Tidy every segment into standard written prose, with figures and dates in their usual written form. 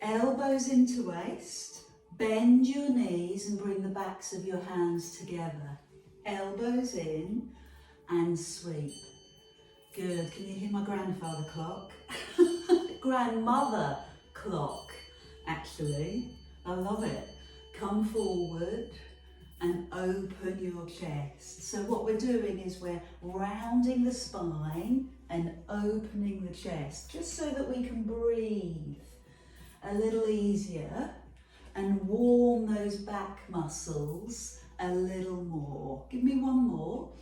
Elbows into waist, bend your knees and bring the backs of your hands together. Elbows in and sweep. Good, can you hear my grandfather clock? Grandmother clock, actually. I love it. Come forward and open your chest. So what we're doing is we're rounding the spine and opening the chest, just so that we can breathe a little easier and warm those back muscles a little more. Give me one more.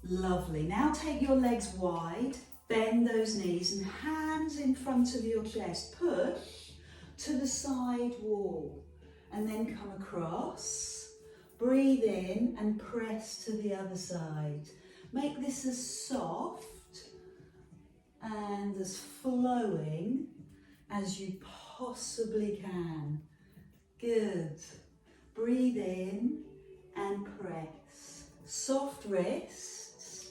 Lovely. Now take your legs wide, bend those knees and hands in front of your chest. Push to the side wall and then come across. Breathe in and press to the other side. Make this as soft and as flowing as you possibly can. Good. Breathe in and press. Soft wrists,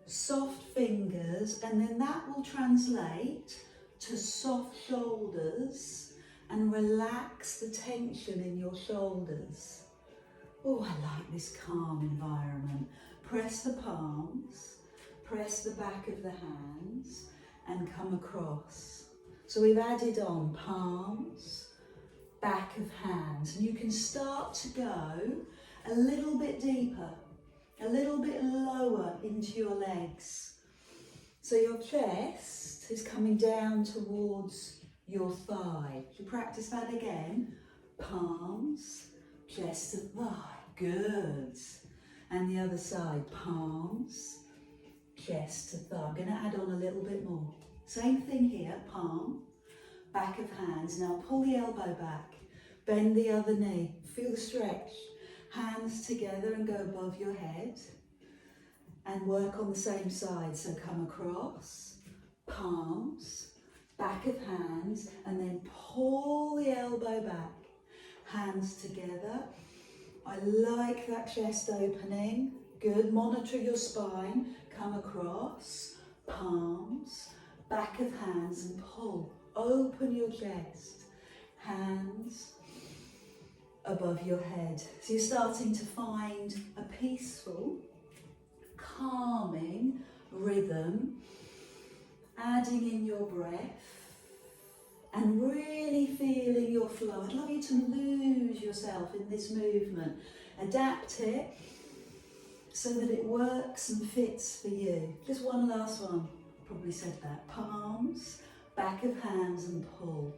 soft fingers, and then that will translate to soft shoulders and relax the tension in your shoulders. Oh, I like this calm environment. Press the palms, press the back of the hands and come across. So we've added on palms, back of hands, and you can start to go a little bit deeper, a little bit lower into your legs. So your chest is coming down towards your thigh. Should we practice that again? Palms, chest to thigh. Good. And the other side, palms, chest to thigh. I'm going to add on a little bit more. Same thing here, palm, back of hands. Now pull the elbow back, bend the other knee, feel the stretch. Hands together and go above your head. And work on the same side. So come across, palms, back of hands, and then pull the elbow back. Hands together. I like that chest opening. Good. Monitor your spine. Come across, palms, back of hands and pull. Open your chest. Hands above your head. So you're starting to find a peaceful, calming rhythm, adding in your breath and really feeling your flow. I'd love you to lose yourself in this movement. Adapt it so that it works and fits for you. Just one last one. Probably said that. Palms, back of hands and pull.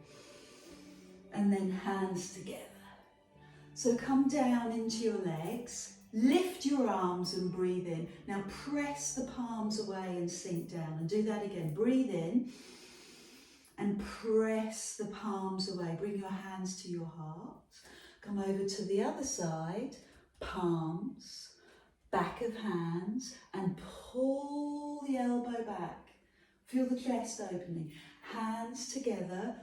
And then hands together. So come down into your legs. Lift your arms and breathe in. Now press the palms away and sink down. And do that again. Breathe in and press the palms away. Bring your hands to your heart. Come over to the other side. Palms, back of hands, and pull the elbow back. Feel the chest opening. Hands together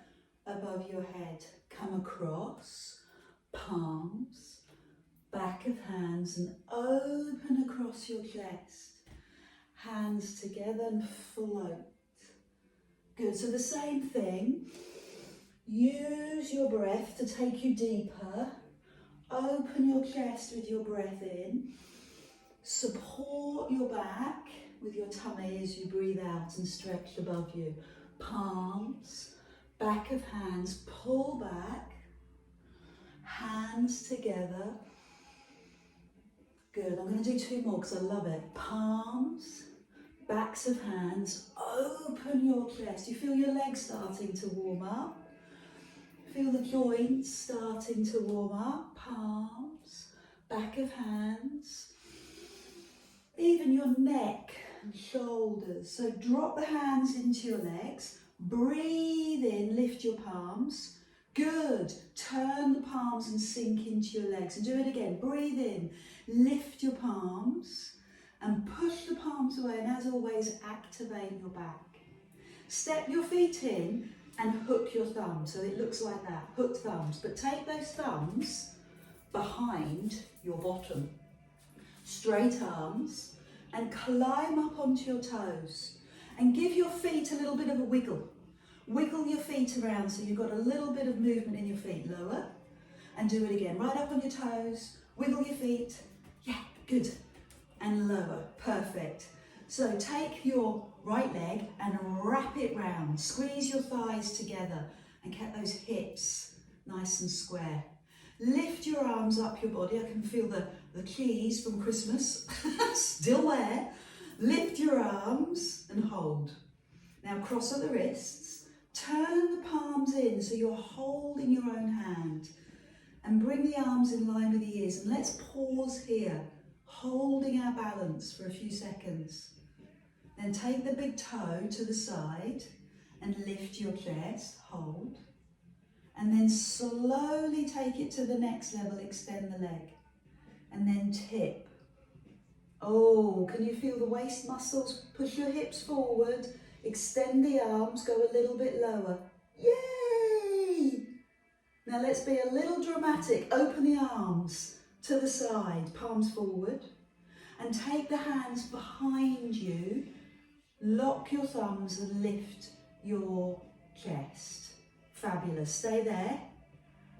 above your head. Come across. Palms, back of hands and open across your chest. Hands together and float. Good, so the same thing. Use your breath to take you deeper. Open your chest with your breath in. Support your back with your tummy as you breathe out and stretch above you. Palms, back of hands, pull back. Hands together. Good, I'm going to do two more because I love it. Palms, backs of hands, open your chest. You feel your legs starting to warm up. Feel the joints starting to warm up. Palms, back of hands, even your neck and shoulders. So drop the hands into your legs. Breathe in, lift your palms. Good. Turn the palms and sink into your legs. And do it again. Breathe in, lift your palms and push the palms away. And as always, activate your back. Step your feet in and hook your thumbs. So it looks like that. Hooked thumbs. But take those thumbs behind your bottom. Straight arms and climb up onto your toes. And give your feet a little bit of a wiggle. Wiggle your feet around so you've got a little bit of movement in your feet. Lower and do it again. Right up on your toes, wiggle your feet. Yeah, good. And lower, perfect. So take your right leg and wrap it round. Squeeze your thighs together and get those hips nice and square. Lift your arms up your body. I can feel the keys from Christmas still there. Lift your arms and hold. Now cross at the wrists. Turn the palms in so you're holding your own hand. And bring the arms in line with the ears. And let's pause here, holding our balance for a few seconds. Then take the big toe to the side and lift your chest, hold. And then slowly take it to the next level, extend the leg. And then tip. Oh, can you feel the waist muscles? Push your hips forward, extend the arms, go a little bit lower. Yay! Now let's be a little dramatic. Open the arms to the side, palms forward. And take the hands behind you. Lock your thumbs and lift your chest. Fabulous. Stay there.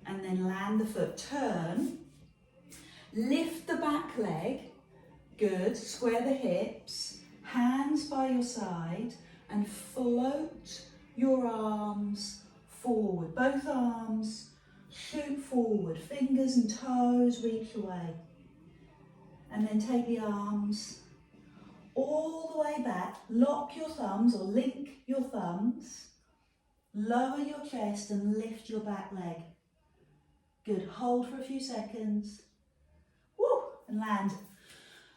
And then land the foot. Turn. Lift the back leg. Good. Square the hips. Hands by your side. And float your arms forward. Both arms shoot forward. Fingers and toes reach away. And then take the arms all the way back. Lock your thumbs or link your thumbs. Lower your chest and lift your back leg. Good. Hold for a few seconds. Woo! And land.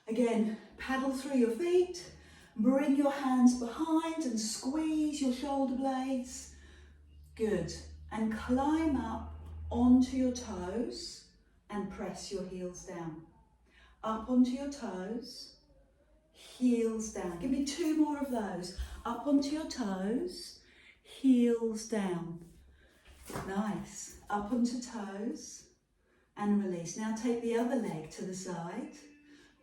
Again, paddle through your feet. Bring your hands behind and squeeze your shoulder blades. Good. And climb up onto your toes and press your heels down. Up onto your toes, heels down. Give me 2 more of those. Up onto your toes, heels down. Nice. Up onto toes and release. Now take the other leg to the side.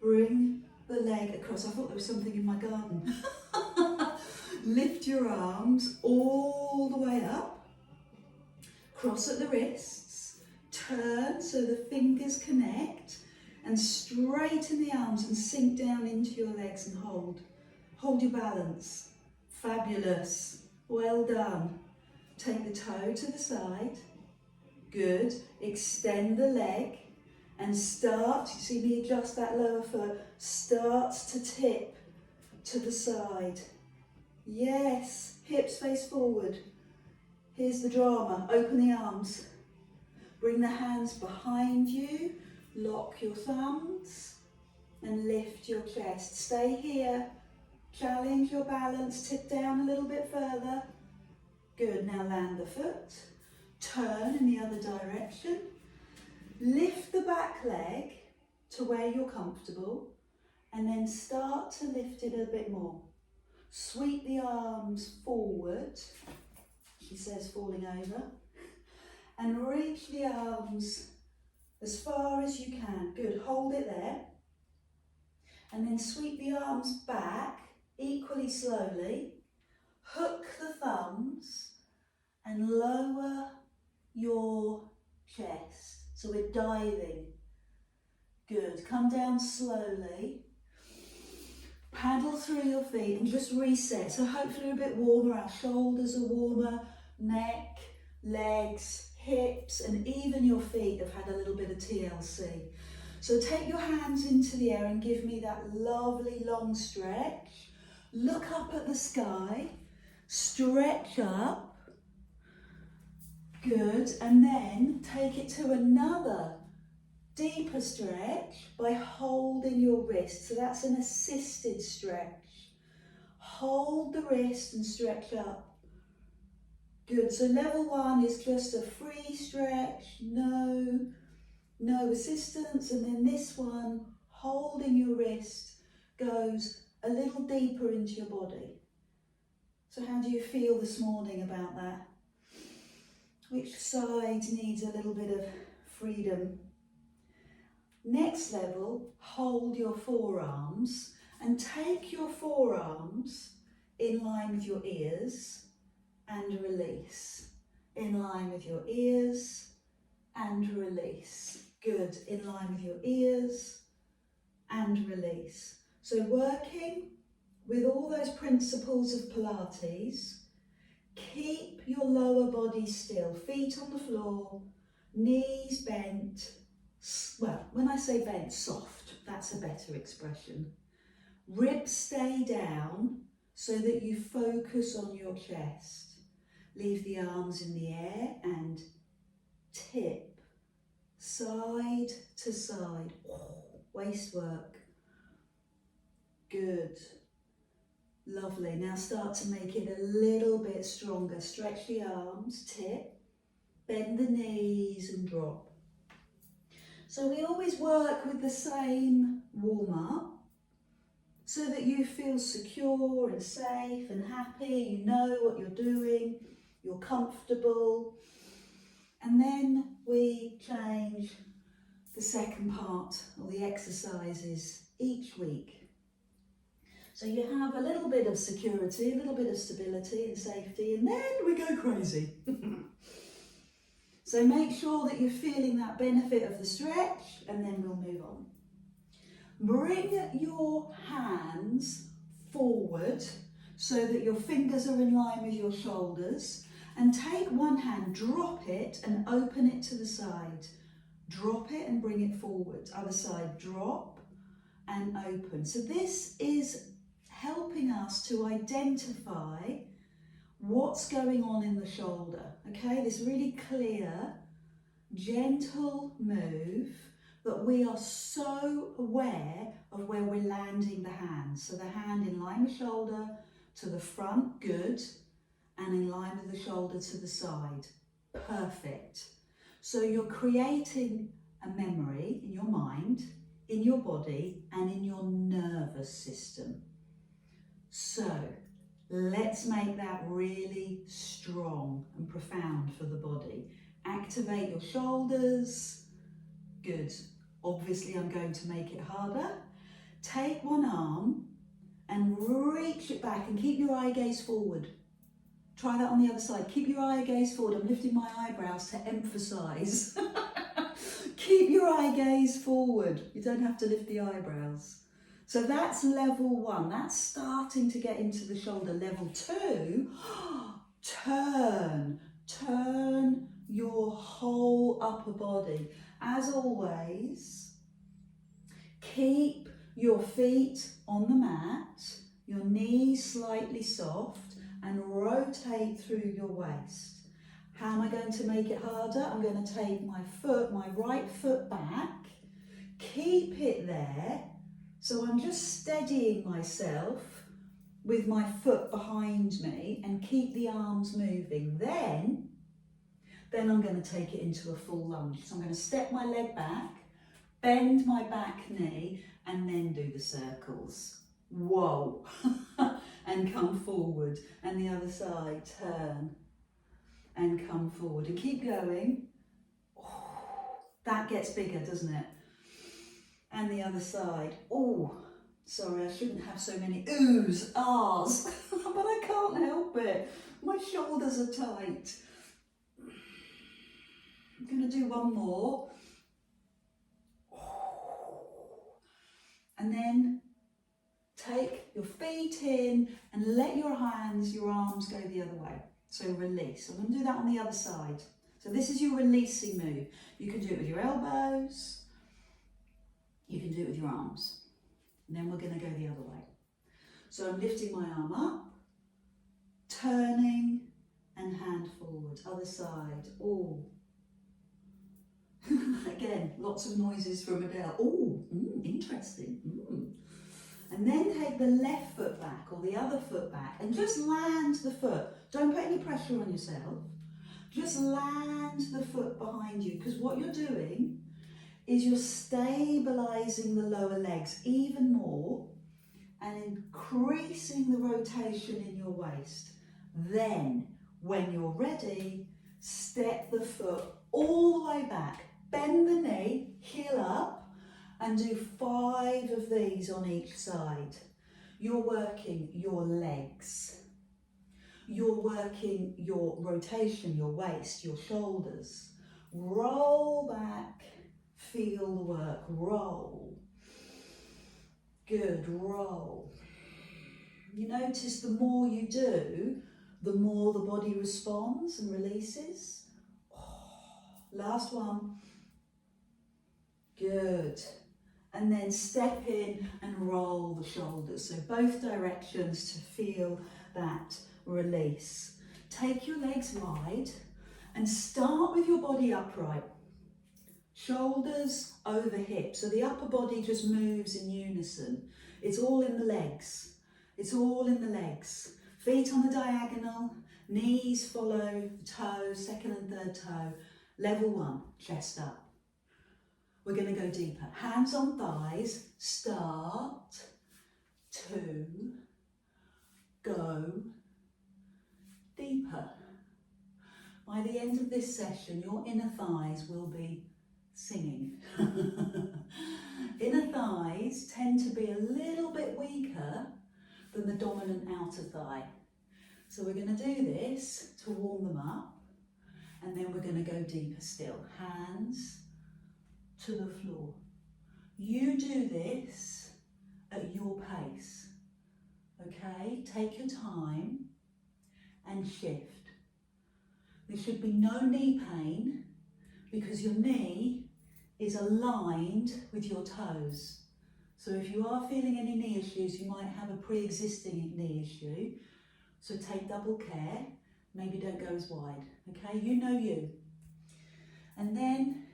Bring the leg across. I thought there was something in my garden. Lift your arms all the way up. Cross at the wrists. Turn so the fingers connect. And straighten the arms and sink down into your legs and hold. Hold your balance. Fabulous. Well done. Take the toe to the side. Good. Extend the leg and start. You see me adjust that lower foot. Starts to tip to the side. Yes. Hips face forward. Here's the drama. Open the arms. Bring the hands behind you. Lock your thumbs and lift your chest. Stay here. Challenge your balance. Tip down a little bit further. Good. Now land the foot. Turn in the other direction. Lift the back leg to where you're comfortable and then start to lift it a bit more. Sweep the arms forward. She says falling over. And reach the arms as far as you can. Good, hold it there. And then sweep the arms back equally slowly. Hook the thumbs and lower your chest. So we're diving. Good, come down slowly. Paddle through your feet and just reset. So hopefully we're a bit warmer. Our shoulders are warmer, neck, legs, hips, and even your feet have had a little bit of TLC. So take your hands into the air and give me that lovely long stretch. Look up at the sky, stretch up. Good, and then take it to another deeper stretch by holding your wrist. So that's an assisted stretch. Hold the wrist and stretch up. Good, so level 1 is just a free stretch, no assistance, and then this one, holding your wrist, goes a little deeper into your body. So how do you feel this morning about that? Which side needs a little bit of freedom? Next level, hold your forearms and take your forearms in line with your ears. and release. In line with your ears and release. Good. In line with your ears and release. So working with all those principles of Pilates, keep your lower body still, feet on the floor, knees bent. Well, when I say bent, soft, that's a better expression. Ribs stay down so that you focus on your chest. Leave the arms in the air and tip side to side. Waist work. Good. Lovely. Now start to make it a little bit stronger. Stretch the arms, tip, bend the knees and drop. So we always work with the same warm-up so that you feel secure and safe and happy. You know what you're doing, you're comfortable. And then we change the second part or the exercises each week. So you have a little bit of security, a little bit of stability and safety, and then we go crazy. So make sure that you're feeling that benefit of the stretch, and then we'll move on. Bring your hands forward so that your fingers are in line with your shoulders, and take one hand, drop it and open it to the side. Drop it and bring it forward. Other side, drop and open. So this is helping us to identify what's going on in the shoulder. Okay, this really clear, gentle move that we are so aware of where we're landing the hand. So the hand in line with shoulder to the front, good, and in line with the shoulder to the side, perfect. So you're creating a memory in your mind, in your body, and in your nervous system. So let's make that really strong and profound for the body. Activate your shoulders. Good. Obviously, I'm going to make it harder. Take one arm and reach it back and keep your eye gaze forward. Try that on the other side. Keep your eye gaze forward. I'm lifting my eyebrows to emphasize. Keep your eye gaze forward. You don't have to lift the eyebrows. So that's level one. That's starting to get into the shoulder. Level two, turn your whole upper body. As always, keep your feet on the mat, your knees slightly soft, and rotate through your waist. How am I going to make it harder? I'm going to take my right foot back, keep it there. So I'm just steadying myself with my foot behind me and keep the arms moving. Then I'm going to take it into a full lunge. So I'm going to step my leg back, bend my back knee, and then do the circles. Whoa. And come forward. And the other side, turn and come forward. And keep going. Oh, that gets bigger, doesn't it? And the other side. Oh, sorry, I shouldn't have so many oohs, ahs, but I can't help it. My shoulders are tight. I'm going to do one more. And then take your feet in and let your hands, your arms go the other way. So release. I'm going to do that on the other side. So this is your releasing move. You can do it with your elbows. You can do it with your arms. And then we're going to go the other way. So I'm lifting my arm up, turning and hand forward. Other side. Oh. Again, lots of noises from Adele. Oh, interesting. And then take the left foot back or the other foot back and just land the foot. Don't put any pressure on yourself. Just land the foot behind you, because what you're doing is you're stabilizing the lower legs even more and increasing the rotation in your waist. Then, when you're ready, step the foot all the way back, bend the knee, heel up, and do 5 of these on each side. You're working your legs. you're working your rotation, your waist, your shoulders. Roll back, feel the work, roll. Good, roll. You notice the more you do, the more the body responds and releases. Last one. Good. And then step in and roll the shoulders. So both directions to feel that release. Take your legs wide and start with your body upright. Shoulders over hips. So the upper body just moves in unison. It's all in the legs. It's all in the legs. Feet on the diagonal, knees follow the toes, second and third toe. Level 1, chest up. We're going to go deeper. Hands on thighs, start to go deeper. By the end of this session, your inner thighs will be singing. Inner thighs tend to be a little bit weaker than the dominant outer thigh. So we're going to do this to warm them up, and then we're going to go deeper still. Hands to the floor. You do this at your pace, okay? Take your time and shift. There should be no knee pain because your knee is aligned with your toes. So if you are feeling any knee issues, you might have a pre-existing knee issue. So take double care. Maybe don't go as wide, okay? You know you. And then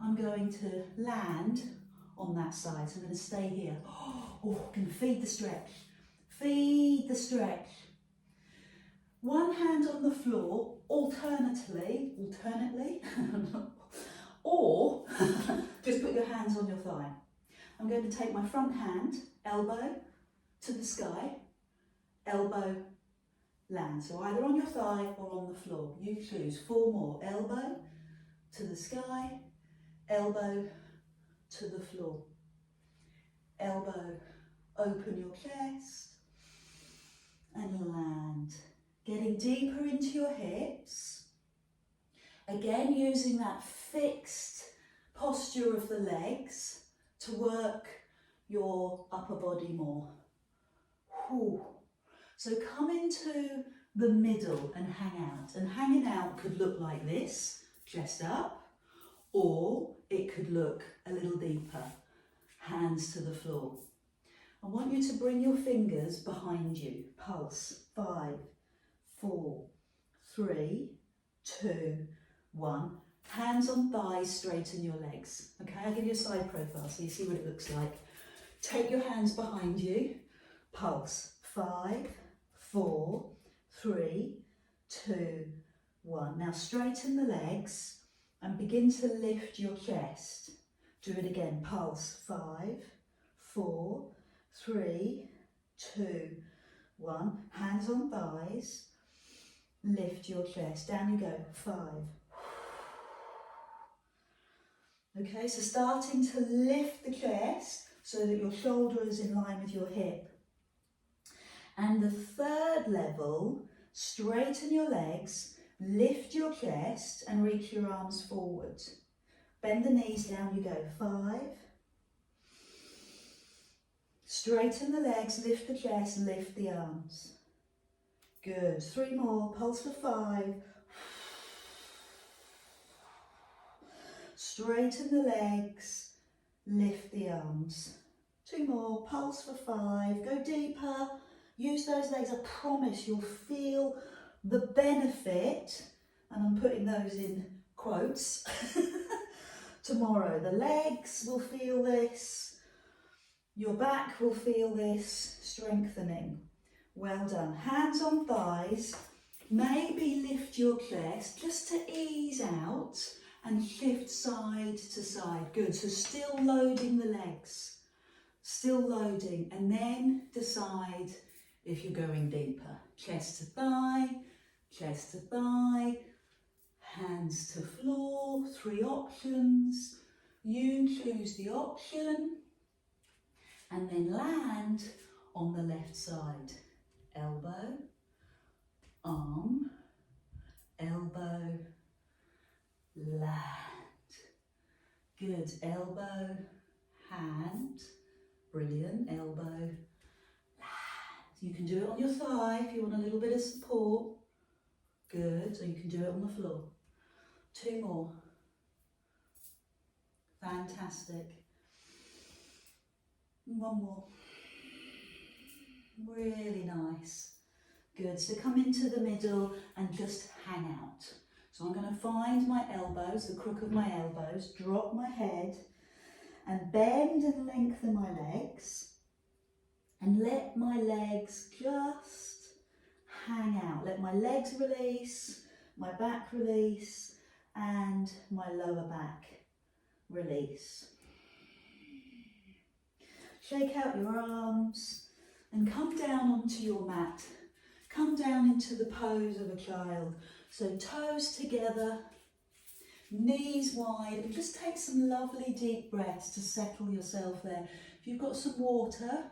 I'm going to land on that side. So I'm going to stay here. Oh, can feed the stretch. Feed the stretch. One hand on the floor, alternately, or just put your hands on your thigh. I'm going to take my front hand, elbow to the sky, elbow land. So either on your thigh or on the floor. You choose. 4 more. Elbow to the sky, elbow to the floor. Elbow, open your chest and land. Getting deeper into your hips. Again, using that fixed posture of the legs to work your upper body more. Whew. So come into the middle and hang out. And hanging out could look like this, chest up, or it could look a little deeper, hands to the floor. I want you to bring your fingers behind you. Pulse. 5, 4, 3, 2, 1. Hands on thighs, straighten your legs. Okay, I'll give you a side profile so you see what it looks like. Take your hands behind you. Pulse. 5, 4, 3, 2, 1. Now straighten the legs and begin to lift your chest. Do it again. Pulse. 5, 4, 3, 2, 1. Hands on thighs. Lift your chest. Down you go. 5. Okay, so starting to lift the chest so that your shoulder is in line with your hip. And the third level, straighten your legs, lift your chest and reach your arms forward. Bend the knees, down you go. 5. Straighten the legs, lift the chest, lift the arms. Good. 3 more. Pulse for 5. Straighten the legs, lift the arms. 2 more. Pulse for 5. Go deeper. Use those legs. I promise you'll feel the benefit, and I'm putting those in quotes, tomorrow. The legs will feel this. Your back will feel this strengthening. Well done. Hands on thighs. Maybe lift your chest just to ease out and shift side to side. Good. So still loading the legs. Still loading. And then decide if you're going deeper. Chest to thigh, hands to floor. 3 options. You choose the option. And then land on the left side. Elbow, arm, elbow, land. Good, elbow, hand, brilliant, elbow, land. You can do it on your thigh if you want a little bit of support. Good, or you can do it on the floor. 2 more. Fantastic. 1 more. Really nice. Good, so come into the middle and just hang out. So I'm going to find my elbows, the crook of my elbows, drop my head and bend and lengthen my legs and let my legs just hang out. Let my legs release, my back release and my lower back release. Shake out your arms and come down onto your mat. Come down into the pose of a child. So toes together, knees wide, and just take some lovely deep breaths to settle yourself there. If you've got some water,